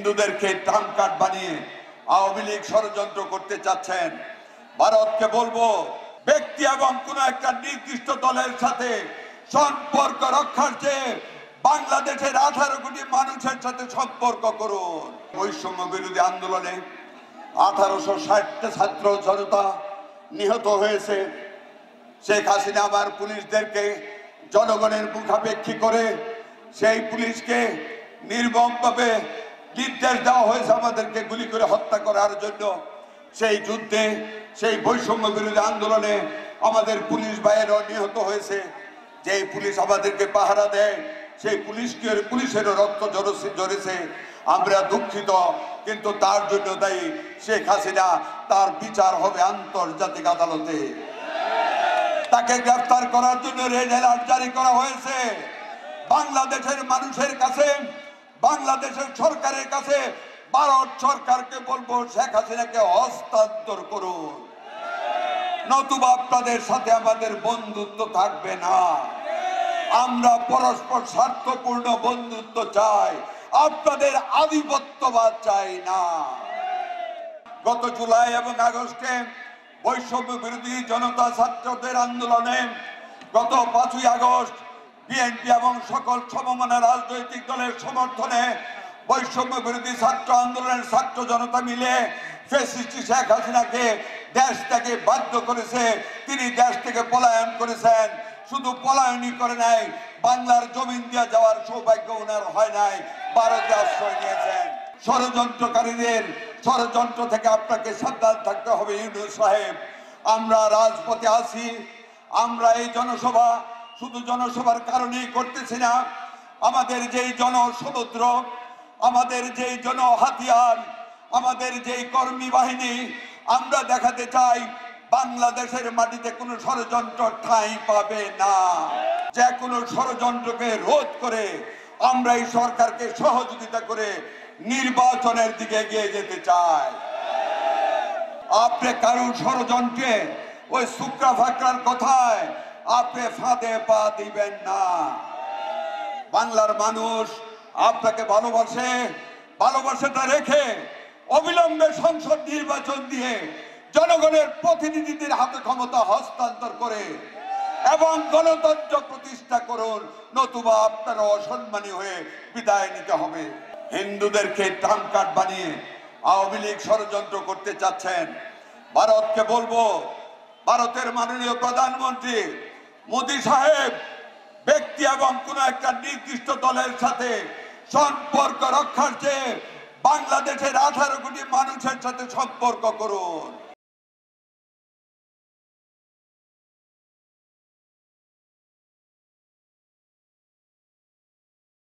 হিন্দুদেরকে Trump card বানিয়ে আওয়ামী লীগ ষড়যন্ত্র করতে চাচ্ছেন। ভারতকে বলবো, ব্যক্তি এবং কোন একটা নির্দিষ্ট দলের সাথে সম্পর্ক রক্ষার চেয়ে বাংলাদেশের 18 কোটি মানুষের সাথে সম্পর্ক করুন। বৈষম্য বিরোধী আন্দোলনে 1860টা ছাত্র জনতা নিহত হয়েছে। শেখ হাসিনা আবার পুলিশদেরকে জনগণের মুখাপেক্ষী করে সেই পুলিশকে নির্মমভাবে নির্দেশ দেওয়া হয়েছে আমাদেরকে গুলি করে হত্যা করার জন্য। সেই যুদ্ধে, সেই বৈষম্য বিরোধী আন্দোলনে আমাদের পুলিশ ভাইয়েরাও নিহত হয়েছে। যেই পুলিশ আমাদেরকে পাহারা দেয় সেই পুলিশেরও রক্ত ঝরেছে। আমরা দুঃখিত, কিন্তু তার জন্য দায়ী শেখ হাসিনা। তার বিচার হবে আন্তর্জাতিক আদালতে। তাকে গ্রেফতার করার জন্য রেড অ্যালার্ট জারি করা হয়েছে। বাংলাদেশের মানুষের কাছে, বাংলাদেশের সরকারের কাছে ভারত সরকারকে বলবো, শেখ হাসিনাকে হস্তান্তর করুন, নতুবা আপনাদের সাথে আমাদের বন্ধুত্ব থাকবে না। আমরা পরস্পর স্বার্থপূর্ণ বন্ধুত্ব চাই, আপনাদের আধিপত্যবাদ চাই না। গত জুলাই এবং আগস্টে বৈষম্য বিরোধী জনতা ছাত্রদের আন্দোলনে, গত 5ই আগস্ট বিএনপি এবং সকল সমমনা রাজনৈতিক দলের সমর্থনে বৈষম্য বিরোধী ছাত্র আন্দোলনের ছাত্র জনতা মিলে ফ্যাসিস্ট শেখ হাসিনাকে দেশ থেকে বাধ্য করেছে। তিনি দেশ থেকে পলায়ন করেছেন। শুধু পলায়নই করে নাই, বাংলার জমিন দিয়ে যাওয়ার সৌভাগ্য ওনার হয় নাই, ভারতে আশ্রয় নিয়েছেন। ষড়যন্ত্রকারীদের ষড়যন্ত্র থেকে আপনাকে সাবধান থাকতে হবে ইউনূস সাহেব। আমরা রাজপথে আছি। আমরা এই জনসভা শুধু জনসভার কারণেই করতেছি না। আমাদের যেই জনসমুদ্র, আমাদের যেই জনহাতিয়ার, আমাদের যেই কর্মী বাহিনী, আমরা দেখাতে চাই বাংলাদেশের মাটিতে কোনো ষড়যন্ত্র ঠাঁই পাবে না। যে কোনো ষড়যন্ত্রকে রোধ করে আমরা এই সরকারকে সহযোগিতা করে নির্বাচনের দিকে এগিয়ে যেতে চাই। আপনি কারোর ষড়যন্ত্রে ওই শুক্রা ফাকরার কথায় আপনি ফাঁদে পা দিবেন না। বাংলার মানুষ আপনাকে ভালোবাসে। ভালোবাসাটা রেখে অবিলম্বে সংসদ নির্বাচন দিয়ে জনগণের প্রতিনিধিদের হাতে ক্ষমতা হস্তান্তর করে এবং গণতন্ত্র প্রতিষ্ঠা করুন, নতুবা আপনারা অসম্মানী হয়ে বিদায় নিতে হবে। হিন্দুদেরকে ট্রাম্প কার্ড বানিয়ে আওয়ামী লীগ ষড়যন্ত্র করতে চাচ্ছেন। ভারতকে বলবো, ভারতের মাননীয় প্রধানমন্ত্রী মোদী সাহেব, ব্যক্তি এবং কোন একটা নির্দিষ্ট দলের সাথে সম্পর্ক রক্ষার চেয়ে বাংলাদেশের 18 কোটি মানুষের সাথে সম্পর্ক করুন।